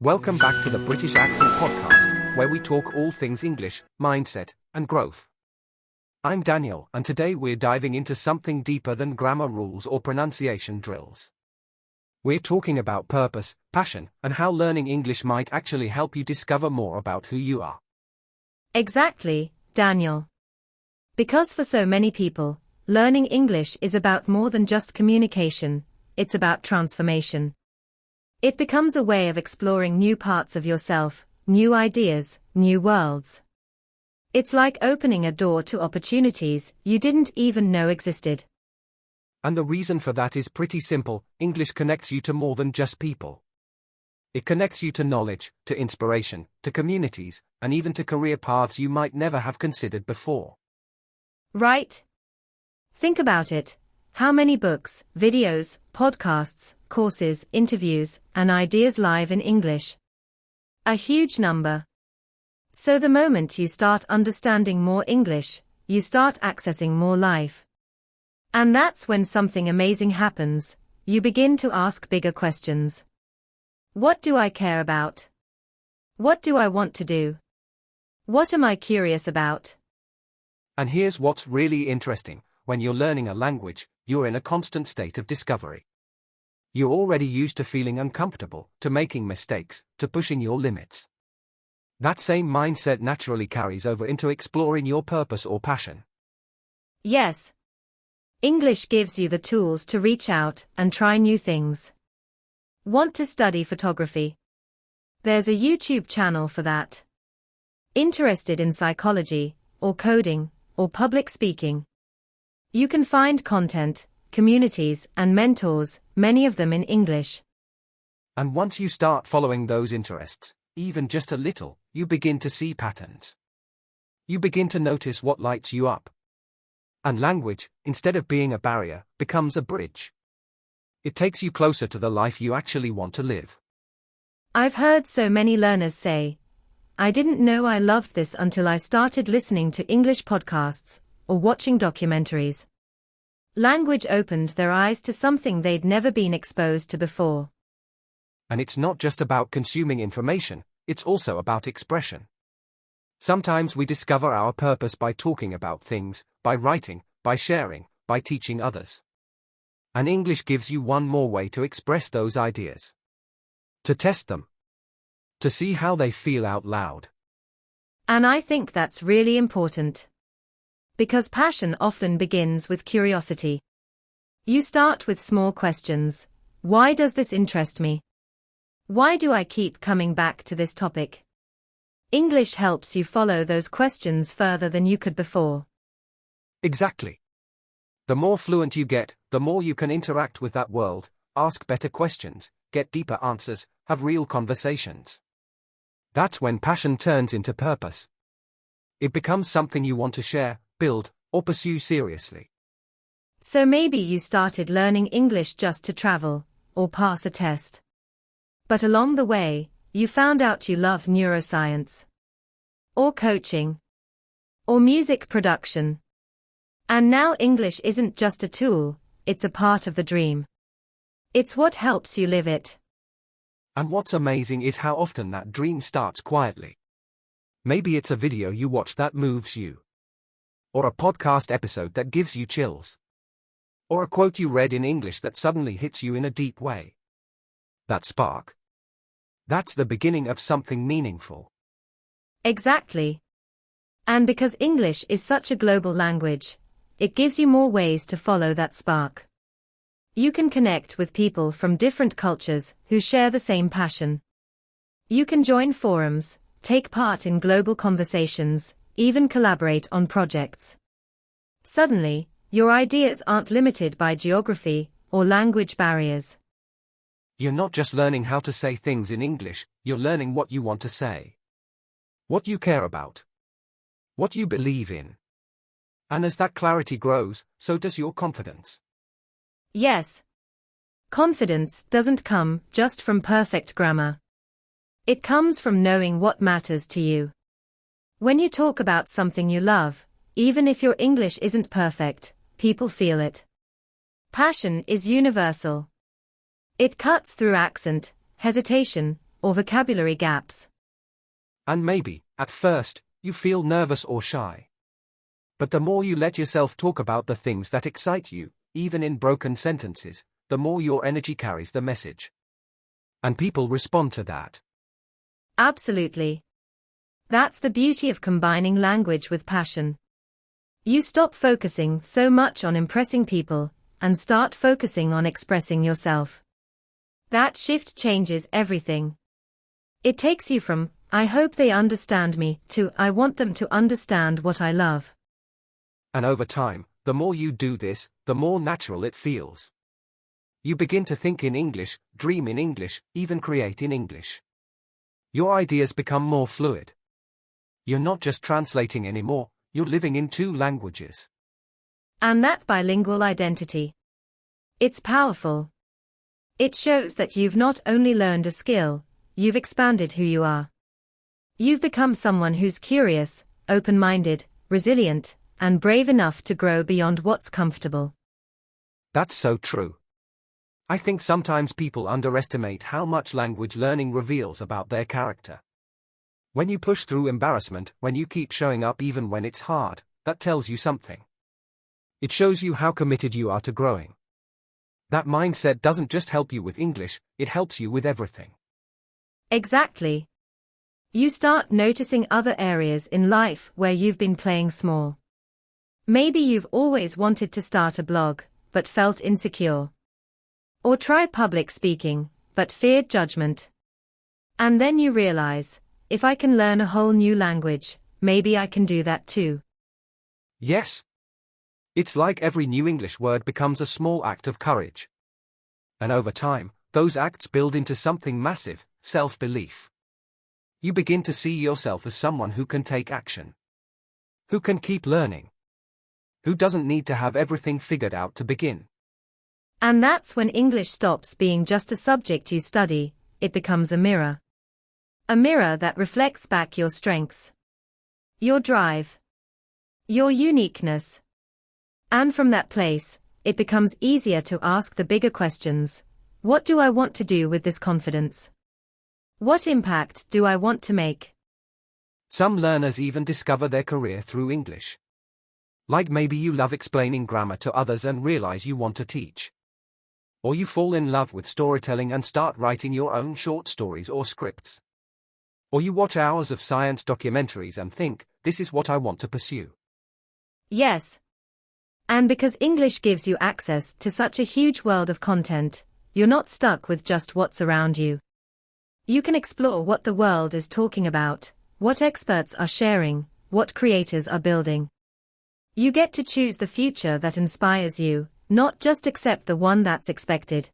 Welcome back to the British Accent Podcast, where we talk all things English, mindset, and growth. I'm Daniel, and today we're diving into something deeper than grammar rules or pronunciation drills. We're talking about purpose, passion, and how learning English might actually help you discover more about who you are. Exactly, Daniel. Because for so many people, learning English is about more than just communication, it's about transformation. It becomes a way of exploring new parts of yourself, new ideas, new worlds. It's like opening a door to opportunities you didn't even know existed. And the reason for that is pretty simple: English connects you to more than just people. It connects you to knowledge, to inspiration, to communities, and even to career paths you might never have considered before. Right? Think about it. How many books, videos, podcasts, courses, interviews, and ideas live in English? A huge number. So the moment you start understanding more English, you start accessing more life. And that's when something amazing happens. You begin to ask bigger questions. What do I care about? What do I want to do? What am I curious about? And here's what's really interesting: when you're learning a language, you're in a constant state of discovery. You're already used to feeling uncomfortable, to making mistakes, to pushing your limits. That same mindset naturally carries over into exploring your purpose or passion. Yes. English gives you the tools to reach out and try new things. Want to study photography? There's a YouTube channel for that. Interested in psychology, or coding, or public speaking? You can find content, communities, and mentors, many of them in English. And once you start following those interests, even just a little, you begin to see patterns. You begin to notice what lights you up. And language, instead of being a barrier, becomes a bridge. It takes you closer to the life you actually want to live. I've heard so many learners say, "I didn't know I loved this until I started listening to English podcasts or watching documentaries." Language opened their eyes to something they'd never been exposed to before. And it's not just about consuming information, it's also about expression. Sometimes we discover our purpose by talking about things, by writing, by sharing, by teaching others. And English gives you one more way to express those ideas. To test them. To see how they feel out loud. And I think that's really important. Because passion often begins with curiosity. You start with small questions. Why does this interest me? Why do I keep coming back to this topic? English helps you follow those questions further than you could before. Exactly. The more fluent you get, the more you can interact with that world, ask better questions, get deeper answers, have real conversations. That's when passion turns into purpose. It becomes something you want to share, build, or pursue seriously. So maybe you started learning English just to travel, or pass a test. But along the way, you found out you love neuroscience, or coaching, or music production. And now English isn't just a tool, it's a part of the dream. It's what helps you live it. And what's amazing is how often that dream starts quietly. Maybe it's a video you watch that moves you. Or a podcast episode that gives you chills. Or a quote you read in English that suddenly hits you in a deep way. That spark. That's the beginning of something meaningful. Exactly. And because English is such a global language, it gives you more ways to follow that spark. You can connect with people from different cultures who share the same passion. You can join forums, take part in global conversations, even collaborate on projects. Suddenly, your ideas aren't limited by geography or language barriers. You're not just learning how to say things in English, you're learning what you want to say. What you care about. What you believe in. And as that clarity grows, so does your confidence. Yes. Confidence doesn't come just from perfect grammar. It comes from knowing what matters to you. When you talk about something you love, even if your English isn't perfect, people feel it. Passion is universal. It cuts through accent, hesitation, or vocabulary gaps. And maybe, at first, you feel nervous or shy. But the more you let yourself talk about the things that excite you, even in broken sentences, the more your energy carries the message. And people respond to that. Absolutely. That's the beauty of combining language with passion. You stop focusing so much on impressing people, and start focusing on expressing yourself. That shift changes everything. It takes you from, I hope they understand me, to, I want them to understand what I love. And over time, the more you do this, the more natural it feels. You begin to think in English, dream in English, even create in English. Your ideas become more fluid. You're not just translating anymore, you're living in two languages. And that bilingual identity. It's powerful. It shows that you've not only learned a skill, you've expanded who you are. You've become someone who's curious, open-minded, resilient, and brave enough to grow beyond what's comfortable. That's so true. I think sometimes people underestimate how much language learning reveals about their character. When you push through embarrassment, when you keep showing up even when it's hard, that tells you something. It shows you how committed you are to growing. That mindset doesn't just help you with English, it helps you with everything. Exactly. You start noticing other areas in life where you've been playing small. Maybe you've always wanted to start a blog, but felt insecure. Or try public speaking, but feared judgment. And then you realize, if I can learn a whole new language, maybe I can do that too. Yes. It's like every new English word becomes a small act of courage. And over time, those acts build into something massive, self-belief. You begin to see yourself as someone who can take action. Who can keep learning. Who doesn't need to have everything figured out to begin. And that's when English stops being just a subject you study, it becomes a mirror. A mirror that reflects back your strengths. Your drive. Your uniqueness. And from that place, it becomes easier to ask the bigger questions. What do I want to do with this confidence? What impact do I want to make? Some learners even discover their career through English. Like maybe you love explaining grammar to others and realize you want to teach. Or you fall in love with storytelling and start writing your own short stories or scripts. Or you watch hours of science documentaries and think, this is what I want to pursue. Yes. And because English gives you access to such a huge world of content, you're not stuck with just what's around you. You can explore what the world is talking about, what experts are sharing, what creators are building. You get to choose the future that inspires you, not just accept the one that's expected.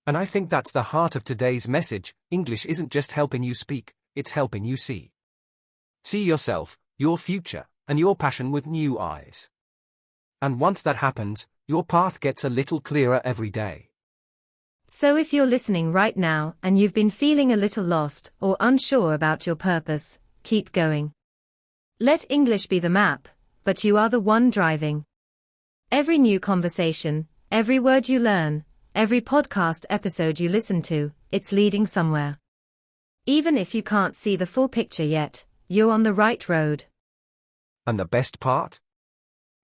And I think that's the heart of today's message. English isn't just helping you speak, it's helping you see. See yourself, your future, and your passion with new eyes. And once that happens, your path gets a little clearer every day. So if you're listening right now and you've been feeling a little lost or unsure about your purpose, keep going. Let English be the map, but you are the one driving. Every new conversation, every word you learn, every podcast episode you listen to, it's leading somewhere. Even if you can't see the full picture yet, you're on the right road. And the best part?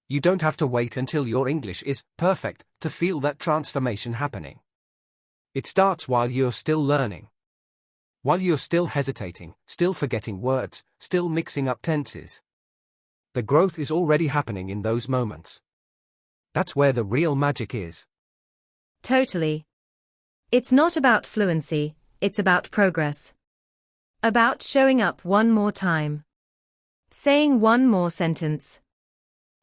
You don't have to wait until your English is perfect to feel that transformation happening. It starts while you're still learning. While you're still hesitating, still forgetting words, still mixing up tenses. The growth is already happening in those moments. That's where the real magic is. Totally. It's not about fluency, it's about progress. About showing up one more time. Saying one more sentence.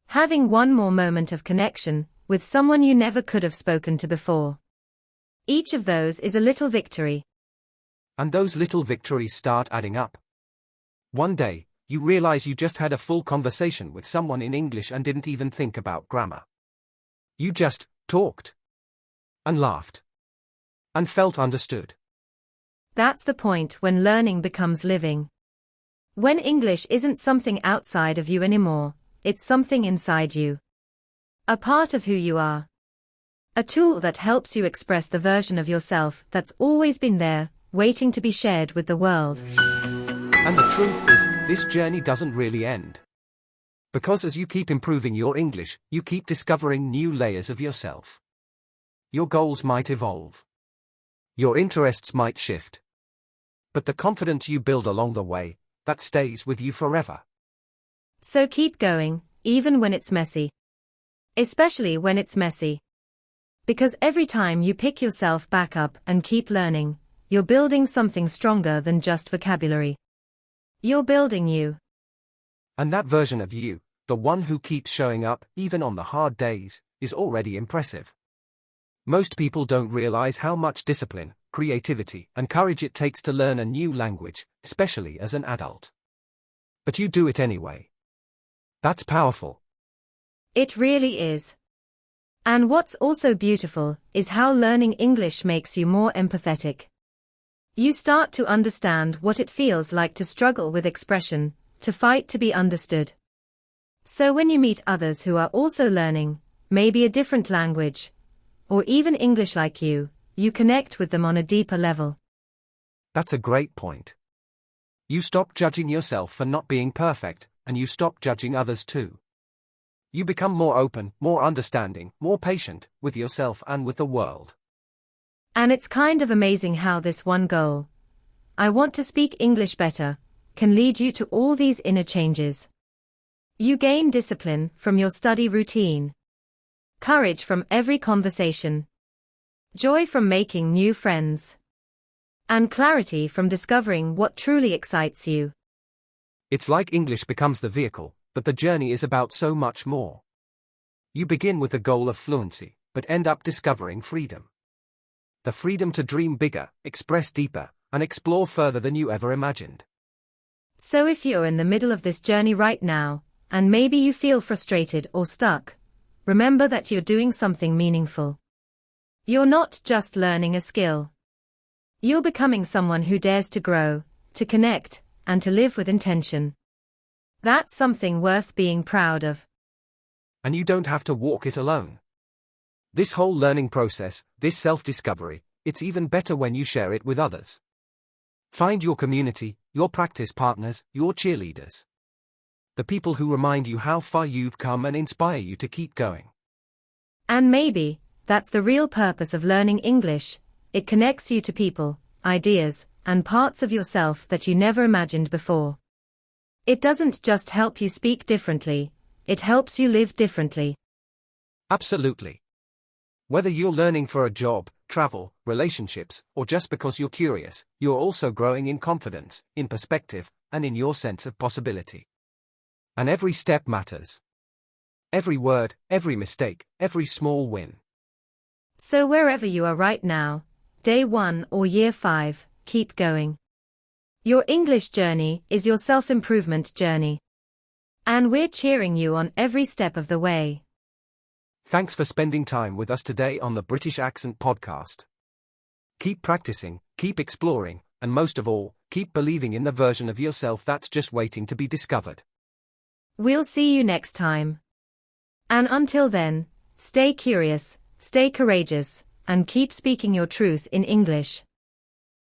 Having one more moment of connection with someone you never could have spoken to before. Each of those is a little victory. And those little victories start adding up. One day, you realize you just had a full conversation with someone in English and didn't even think about grammar. You just talked. And laughed. And felt understood. That's the point when learning becomes living. When English isn't something outside of you anymore, it's something inside you. A part of who you are. A tool that helps you express the version of yourself that's always been there, waiting to be shared with the world. And the truth is, this journey doesn't really end. Because as you keep improving your English, you keep discovering new layers of yourself. Your goals might evolve. Your interests might shift. But the confidence you build along the way, that stays with you forever. So keep going, even when it's messy. Especially when it's messy. Because every time you pick yourself back up and keep learning, you're building something stronger than just vocabulary. You're building you. And that version of you, the one who keeps showing up, even on the hard days, is already impressive. Most people don't realize how much discipline, creativity, and courage it takes to learn a new language, especially as an adult. But you do it anyway. That's powerful. It really is. And what's also beautiful is how learning English makes you more empathetic. You start to understand what it feels like to struggle with expression, to fight to be understood. So when you meet others who are also learning, maybe a different language, or even English like you connect with them on a deeper level. That's a great point. You stop judging yourself for not being perfect, and you stop judging others too. You become more open, more understanding, more patient, with yourself and with the world. And it's kind of amazing how this one goal, I want to speak English better, can lead you to all these inner changes. You gain discipline from your study routine, courage from every conversation, joy from making new friends, and clarity from discovering what truly excites you. It's like English becomes the vehicle, but the journey is about so much more. You begin with the goal of fluency, but end up discovering freedom. The freedom to dream bigger, express deeper, and explore further than you ever imagined. So if you're in the middle of this journey right now, and maybe you feel frustrated or stuck, remember that you're doing something meaningful. You're not just learning a skill. You're becoming someone who dares to grow, to connect, and to live with intention. That's something worth being proud of. And you don't have to walk it alone. This whole learning process, this self-discovery, it's even better when you share it with others. Find your community, your practice partners, your cheerleaders. The people who remind you how far you've come and inspire you to keep going. And maybe, that's the real purpose of learning English. It connects you to people, ideas, and parts of yourself that you never imagined before. It doesn't just help you speak differently, it helps you live differently. Absolutely. Whether you're learning for a job, travel, relationships, or just because you're curious, you're also growing in confidence, in perspective, and in your sense of possibility. And every step matters. Every word, every mistake, every small win. So wherever you are right now, day 1 or year 5, keep going. Your English journey is your self-improvement journey. And we're cheering you on every step of the way. Thanks for spending time with us today on the British Accent Podcast. Keep practicing, keep exploring, and most of all, keep believing in the version of yourself that's just waiting to be discovered. We'll see you next time. And until then, stay curious, stay courageous, and keep speaking your truth in English.